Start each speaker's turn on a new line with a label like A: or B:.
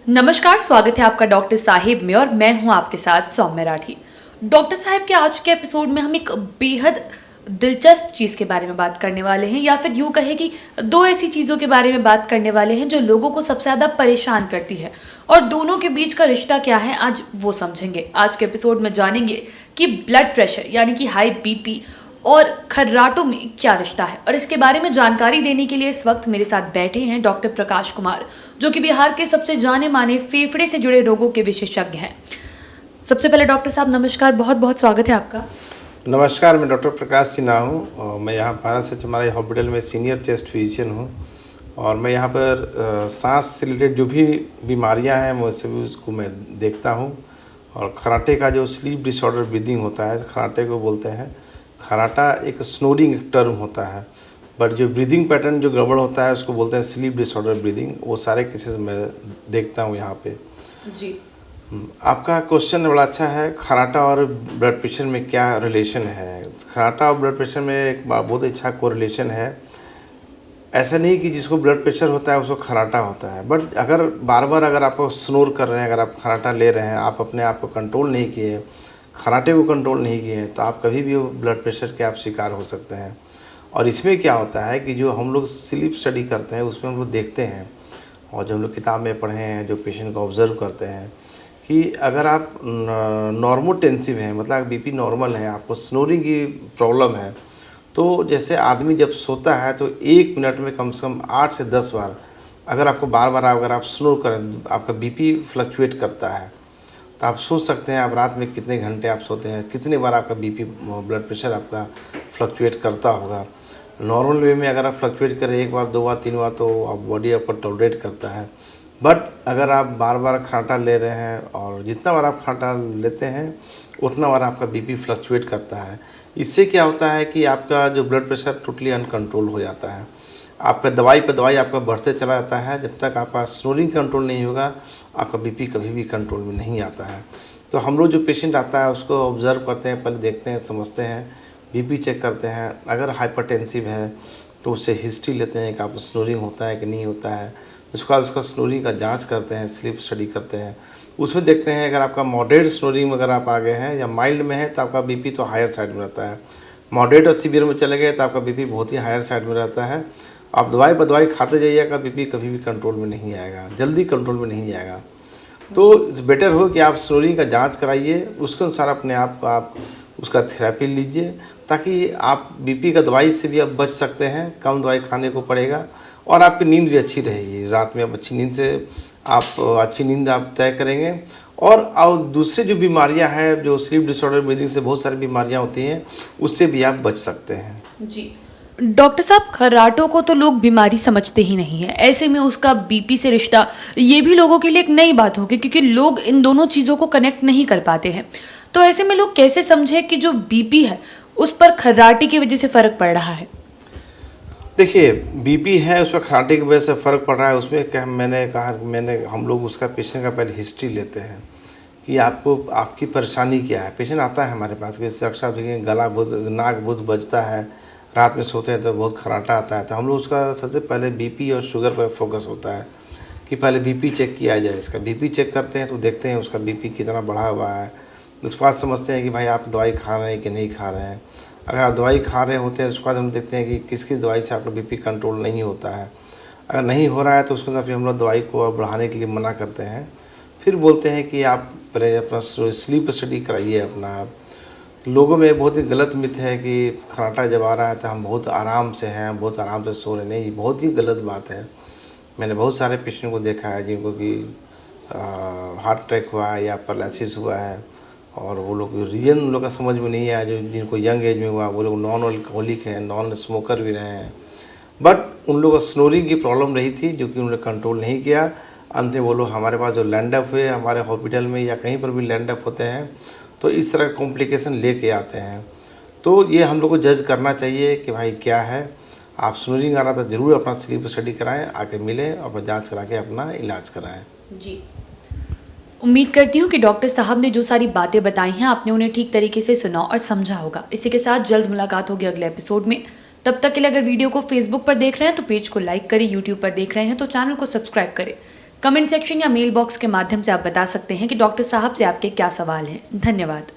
A: नमस्कार, स्वागत है आपका डॉक्टर साहिब में और मैं हूं आपके साथ सौम्य राठी। डॉक्टर साहिब के आज के एपिसोड में हम एक बेहद दिलचस्प चीज़ के बारे में बात करने वाले हैं, या फिर यूँ कहें कि दो ऐसी चीज़ों के बारे में बात करने वाले हैं जो लोगों को सबसे ज़्यादा परेशान करती है, और दोनों के बीच का रिश्ता क्या है आज वो समझेंगे। आज के एपिसोड में जानेंगे कि ब्लड प्रेशर यानी कि हाई बीपी और खर्राटों में क्या रिश्ता है, और इसके बारे में जानकारी देने के लिए इस वक्त मेरे साथ बैठे हैं डॉक्टर प्रकाश कुमार, जो कि बिहार के सबसे जाने माने फेफड़े से जुड़े रोगों के विशेषज्ञ हैं। सबसे पहले डॉक्टर साहब नमस्कार, बहुत बहुत स्वागत है आपका।
B: नमस्कार, मैं डॉक्टर प्रकाश सिन्हा हूँ। मैं यहाँ भारत से हमारे हॉस्पिटल में सीनियर चेस्ट फिजिशियन हूँ और मैं यहाँ पर सांस से रिलेटेड जो भी बीमारियाँ हैं मैं सभी उसको मैं देखता हूँ। और खर्राटे का जो स्लीप डिसऑर्डर ब्रीदिंग होता है, खर्राटे को बोलते हैं। खर्राटा एक स्नोरिंग टर्म होता है, बट जो ब्रीदिंग पैटर्न जो गड़बड़ होता है उसको बोलते हैं स्लीप डिसऑर्डर ब्रीदिंग। वो सारे केसेस मैं देखता हूँ यहाँ पे
A: जी।
B: आपका क्वेश्चन बड़ा अच्छा है। खर्राटा और ब्लड प्रेशर में क्या रिलेशन है? खर्राटा और ब्लड प्रेशर में एक बहुत अच्छा कोरिलेशन है। ऐसा नहीं कि जिसको ब्लड प्रेशर होता है उसको खर्राटा होता है, बट अगर बार बार अगर आप स्नोर कर रहे हैं, अगर आप खर्राटा ले रहे हैं, आप अपने आप को कंट्रोल नहीं किए, खर्राटे को कंट्रोल नहीं किए, तो आप कभी भी ब्लड प्रेशर के आप शिकार हो सकते हैं। और इसमें क्या होता है कि जो हम लोग स्लीप स्टडी करते हैं उसमें हम लोग देखते हैं, और जो हम लोग किताब में पढ़े हैं, जो पेशेंट को ऑब्जर्व करते हैं कि अगर आप नॉर्मोटेंसिव हैं, मतलब बीपी नॉर्मल है, आपको स्नोरिंग की प्रॉब्लम है, तो जैसे आदमी जब सोता है तो 1 मिनट में कम से कम 8 से 10 बार अगर आपको बार बार अगर आप स्नोर करें, आपका बीपी फ्लक्चुएट करता है। तो आप सोच सकते हैं आप रात में कितने घंटे आप सोते हैं, कितने बार आपका बीपी ब्लड प्रेशर आपका फ्लक्चुएट करता होगा। नॉर्मल वे में अगर आप फ्लक्चुएट करें 1 बार 2 बार 3 बार तो आप बॉडी आपका टॉलरेट करता है। बट अगर आप बार बार खर्राटा ले रहे हैं और जितना बार आप खर्राटा लेते हैं उतना बार आपका बीपी फ्लक्चुएट करता है। इससे क्या होता है कि आपका जो ब्लड प्रेशर टोटली अनकंट्रोल हो जाता है। आपका दवाई पर दवाई आपका बढ़ते चला जाता है। जब तक आपका स्नोरिंग कंट्रोल नहीं होगा आपका बीपी कभी भी कंट्रोल में नहीं आता है। तो हम लोग जो पेशेंट आता है उसको ऑब्ज़र्व करते हैं, पहले देखते हैं, समझते हैं, बीपी चेक करते हैं। अगर हाइपरटेंसिव है तो उससे हिस्ट्री लेते हैं कि आपको स्नोरिंग होता है कि नहीं होता है। उसके बाद उसका स्नोरिंग का जांच करते हैं, स्लीप स्टडी करते हैं। उसमें देखते हैं अगर आपका मॉडरेट स्नोरिंग में अगर आप आ गए हैं या माइल्ड में है तो आपका बीपी तो हायर साइड में रहता है। मॉडरेट और सीवियर में चले गए तो आपका बीपी बहुत ही हायर साइड में रहता है। आप दवाई पर दवाई खाते जाइएगा, बीपी कभी भी कंट्रोल में नहीं आएगा, जल्दी कंट्रोल में नहीं आएगा। तो बेटर हो कि आप स्नोरिंग का जांच कराइए, उसके अनुसार अपने आप को आप उसका थेरेपी लीजिए, ताकि आप बीपी का दवाई से भी आप बच सकते हैं। कम दवाई खाने को पड़ेगा और आपकी नींद भी अच्छी रहेगी। रात में आप अच्छी नींद से अच्छी नींद आप तय करेंगे। और दूसरी जो बीमारियां हैं, जो स्लीप डिसऑर्डर ब्रीदिंग से बहुत सारी बीमारियां होती हैं, उससे भी आप बच सकते हैं।
A: जी डॉक्टर साहब, खर्राटों को तो लोग बीमारी समझते ही नहीं है, ऐसे में उसका बीपी से रिश्ता ये भी लोगों के लिए एक नई बात होगी, क्योंकि लोग इन दोनों चीज़ों को कनेक्ट नहीं कर पाते हैं। तो ऐसे में लोग कैसे समझे कि जो बीपी है उस पर खर्राटे की वजह से फ़र्क पड़ रहा है?
B: देखिए, बीपी है उस पर खर्राटे की वजह से फ़र्क पड़ रहा है, उसमें क्या हम लोग उसका पेशेंट का पहले हिस्ट्री लेते हैं कि आपको आपकी परेशानी क्या है। पेशेंट आता है हमारे पास कि अक्सर देखिए गला बहुत, नाक बहुत बजता है, रात में सोते हैं तो बहुत खर्राटा आता है। तो हम लोग उसका सबसे पहले बीपी और शुगर पर फोकस होता है कि पहले बीपी चेक किया जाए। इसका बीपी चेक करते हैं तो देखते हैं उसका बीपी कितना बढ़ा हुआ है। उसके बाद समझते हैं कि भाई आप दवाई खा रहे हैं कि नहीं खा रहे हैं। अगर आप दवाई खा रहे होते हैं उसके बाद हम देखते हैं कि किस किस दवाई से आपका बीपी कंट्रोल नहीं होता है। अगर नहीं हो रहा है तो उसके साथ फिर हम लोग दवाई को बढ़ाने के लिए मना करते हैं। फिर बोलते हैं कि आप पहले अपना स्लीप स्टडी कराइए अपना आप। लोगों में बहुत ही गलत मिथ है कि खर्राटा जब आ रहा है तो हम बहुत आराम से हैं, बहुत आराम से सो रहे। नहीं, ये बहुत ही गलत बात है। मैंने बहुत सारे पेशेंट को देखा है जिनको कि हार्ट अटैक हुआ है या पैरालिसिस हुआ है, और वो लोग रीजन उन लोग का समझ में नहीं आया। जो जिनको यंग एज में हुआ वो लोग नॉन अल्कोहलिक हैं, नॉन स्मोकर भी रहे हैं, बट उन लोगों को स्नोरिंग की प्रॉब्लम रही थी जो कि उन्होंने कंट्रोल नहीं किया। अंत में वो लोग हमारे पास जो लैंड अप हुए, हमारे हॉस्पिटल में या कहीं पर भी लैंड अप होते हैं, तो इस तरह का कॉम्प्लिकेशन लेके आते हैं। तो ये हम लोग को जज करना चाहिए कि भाई क्या है। आप स्नोरिंग आ रहा था ज़रूर अपना स्लीप स्टडी कराएं, आके मिलें और जांच करा के अपना इलाज कराएं।
A: जी, उम्मीद करती हूँ कि डॉक्टर साहब ने जो सारी बातें बताई हैं आपने उन्हें ठीक तरीके से सुना और समझा होगा। इसी के साथ जल्द मुलाकात होगी अगले एपिसोड में। तब तक के लिए अगर वीडियो को फेसबुक पर देख रहे हैं तो पेज को लाइक करें, यूट्यूब पर देख रहे हैं तो चैनल को सब्सक्राइब करें, कमेंट सेक्शन या मेल बॉक्स के माध्यम से आप बता सकते हैं कि डॉक्टर साहब से आपके क्या सवाल हैं। धन्यवाद।